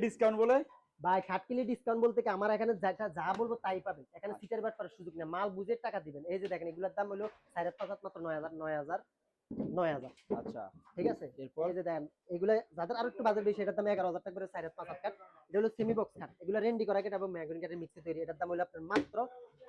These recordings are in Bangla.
ডিসকাউন্ট বলে ভাই খাটকিলি ডিসকাউন্ট বলতে কি আমার এখানে যা বলবো তাই পাবেন। এখানে সিটার ব্যাট করার সুযোগ নেই, মাল বুঝে টাকা দিবেন। এই যে দেখেন এগুলোর দাম হলো 5.5 মাত্র 9,000 আচ্ছা ঠিক আছে। এরপর এই যে দেখেন এগুলো যাদের আরো একটু বাজেট বেশি এটার দাম 11,000 টাকা করে 5.5 কাট। এটা হলো সেমি বক্স কাট, এগুলো রেন্ডি করা কাট এবং ম্যাগনি কাটের মিক্সে তৈরি। এটার দাম হলো আপনার মাত্র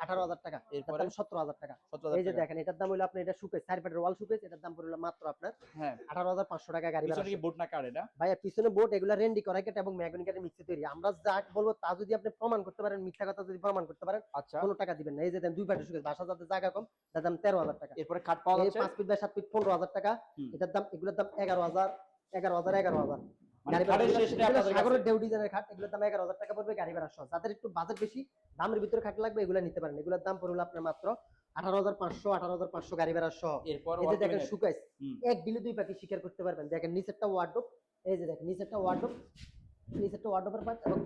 18,000 টাকা, এটার দাম 17,000 টাকা। এই যে দেখেন এটার দাম হলো আপনার এটা শুকেস 4 ফিটের ওয়াল শুকেস, এটার দাম পড়লো মাত্র আপনার হ্যাঁ 18,500 টাকা। গাড়ি ভাড়া পিছনে কি বোর্ড না কার্ড এটা ভাইয়া পিছনে বোর্ড, এগুলো রেন্ডি করা কাট এবং ম্যাগনি কাটের মিক্সে তৈরি। আমরা যা বলবো তা যদি আপনি প্রমাণ করতে পারেন, মিথ্যা কথা যদি প্রমাণ করতে পারেন আচ্ছা কোনো টাকা দিবেন না। এই যে দেন দুই পাটে শুকেস বাসা যাতে জায়গা কম, তার দাম 13,000 টাকা। এরপরে খাট পাওয়া যাচ্ছে 5 ফিট বাই 7 ফিট 15,000 টাকা। এটার দাম এগুলোর দাম 11,000 মানে খাটের শেষ নেই আপনাদের কাছে। সাগরের ডেউ ডিজাইনের খাট, এগুলোর দাম 11,000 টাকা পড়বে গাড়ি ভাড়া সহ। যাদের একটু বাজেট বেশি দামের ভিতরে খাট লাগবে এগুলো নিতে পারেন। এগুলোর দাম পড়বে আপনার মাত্র 18,500 গাড়ি ভাড়া সহ। এরপর এই যে দেখেন শুকাইস এক দিলে দুই পাখি শিকার করতে পারবেন। দেখেন নিচেরটা ওয়ার্ডরোব, এই যে দেখেন নিচেরটা ওয়ার্ডরোবের পার্ট এবং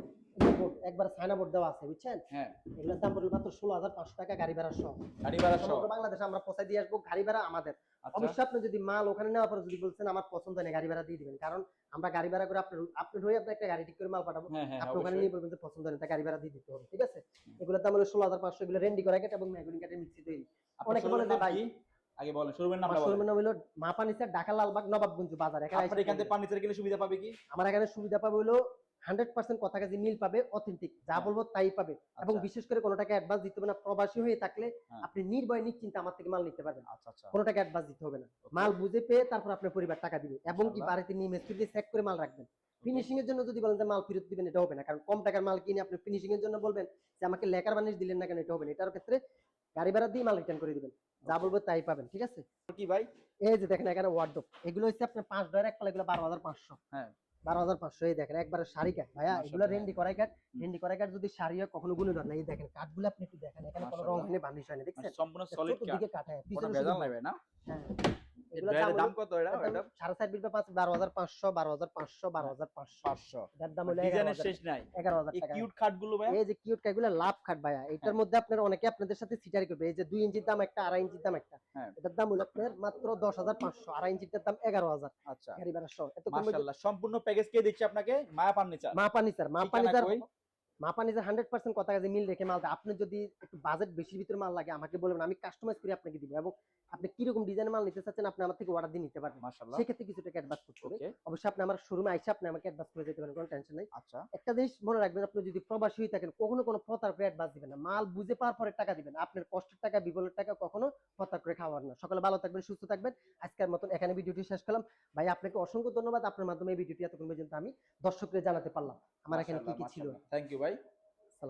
বোর্ড একবার সাইনা বোর্ড দেওয়া আছে বুঝছেন। হ্যাঁ এগুলোর দাম পড়বে মাত্র 16,500 টাকা গাড়ি ভাড়া সহ। গাড়ি ভাড়া সহ বাংলাদেশে আমরা পৌঁছায় দিয়ে আসবো, গাড়ি ভাড়া আমাদের। অবশ্যই আপনি যদি মাল ওখানে নেওয়ার পর যদি বলছেন আমার পছন্দ নেই, গাড়ি ভাড়া দিয়ে দিবেন। কারণ আমরা গাড়ি ভাড়া করে আপনার হয়ে আপনি একটা গাড়ি ঠিক করে মাল পাঠাবো, আপনি ওখানে নিয়ে বলবেন যে পছন্দ নেই, তা গাড়ি ভাড়া দিয়ে দিতে হবে। ঠিক আছে, এগুলোর দাম হলো 16,500। এগুলো রেন্ডি করা কাট এবং ম্যাগনি কাটের মিক্সি তৈরি। অনেকে বলে যে ভাই আগে বলেন শোরুমের নামটা বলেন। শোরুমের নাম হলো মা ফার্নিচার, ঢাকা লালবাগ নবাবগঞ্জ বাজার। আপনার এখান থেকে ফার্নিচার কিনলে সুবিধা পাবে কি? আমার এখানে সুবিধা পাবে হলো 100% কথা কাজে মিল পাবে, অথেন্টিক যা বলবো তাই পাবে। এবং বিশেষ করে কোনো টাকা অ্যাডভান্স দিতে হবে না। প্রবাসী হয়ে থাকলে আপনি নির্ভয় নিশ্চিন্তে আমার থেকে মাল নিতে পারবেন। কোনো টাকা অ্যাডভান্স দিতে হবে না, মাল বুঝে পেয়ে তারপর আপনার পরিবার টাকা দিবে। এবং কি বাড়িতে নিয়ে মিস্ত্রি দিয়ে চেক করে মাল রাখবেন। ফিনিশিং এর জন্য যদি বলেন যে মাল ফেরত দিবেন, এটা হবে না। কারণ কম টাকার মাল কিনে আপনি ফিনিশিং এর জন্য বলবেন যে আমাকে লেকার বানিশ দিলেন না কেন, এটা হবে না। এটার ক্ষেত্রে গাড়ি ভাড়া দিয়ে মাল রিটার্ন করে দিবেন, যা বলবো তাই পাবেন। ঠিক আছে কি ভাই এই যে দেখেন এখানে ওয়ার্ডরোব, এগুলো হচ্ছে আপনার 5 ডয়ার এক পাল্লা, এগুলো 12,500। হ্যাঁ 12,500। এই দেখেন একবারে শাড়ি কাঠ ভাইয়া, এগুলো রেন্ডি করাই কাঠ। রেন্ডি করাই কাঠ যদি শাড়ি হয় কখনো গুণে ধর না। এই দেখেন কাঠগুলো আপনি একটু দেখেন, এখানে কোনো রং হয়নি, বার্নিশ হয়নি, দেখছেন সম্পূর্ণ সলিড কাঠ, দিকে কাঠ। হ্যাঁ কোনো ভেজাল নাই ভাই না। হ্যাঁ এর দাম কত? এটা 7.5 ফিট বা 12,500 12,500 এটার দাম হলো ডিজাইনের শেষ নাই। 11,000 এই টাকা। কিউট খাটগুলো ভাই, এই যে কিউট কাঠগুলো লাভ খাট ভাইয়া, এটার মধ্যে আপনারা অনেকে আপনাদের সাথে সিটারি করবে। এই যে 2 ইঞ্চির দাম একটা, 2.5 ইঞ্চির দাম একটা, এটার দাম হলো আপনার মাত্র 10,500। 2.5 ইঞ্চির দাম 11,000। আচ্ছা গাড়ি ভাড়া সহ। এত মাশাআল্লাহ, সম্পূর্ণ প্যাকেজ কে দিচ্ছে আপনাকে? মায়া ফার্নিচার। মা ফার্নিচার 100% কথা কাজে মিল রেখে মাল। আপনি যদি একটু বাজেট বেশির ভিতরে মাল লাগে আমাকে বলবেন, আমি কাস্টমাইজ করে আপনাকে দিব। এবং আপনি কি রকম ডিজাইনের মাল নিতে চাচ্ছেন আপনি আমার থেকে অর্ডার দিয়ে নিতে পারবেন। সেক্ষেত্রে কিছু টাকা অ্যাডভান্স করতে হবে। অবশ্যই আপনি আমার শোরুমে আইসা আপনি আমাকে অ্যাডভান্স করে যেতে পারেন, কোনো টেনশন নাই। আচ্ছা একটা জিনিস মনে রাখবেন, আপনি যদি প্রবাসী হয়ে থাকেন কখনো কোনো প্রতারক অ্যাডভান্স দিবেন না। মাল বুঝে পাওয়ার পরে টাকা দিবেন। আপনার কষ্টের টাকা বিবলের টাকা কখনো প্রতারক করে খাওয়ার না। সকালে ভালো থাকবেন, সুস্থ থাকবেন। আজকের মতন এখানে ভিডিওটি শেষ করলাম। ভাই আপনাকে অসংখ্য ধন্যবাদ। আপনার মাধ্যমে এই ভিডিওটি এতক্ষণ পর্যন্ত আমি দর্শকদের জানাতে পারলাম আমার এখানে কি কি ছিল। থ্যাংক ইউ ভাই।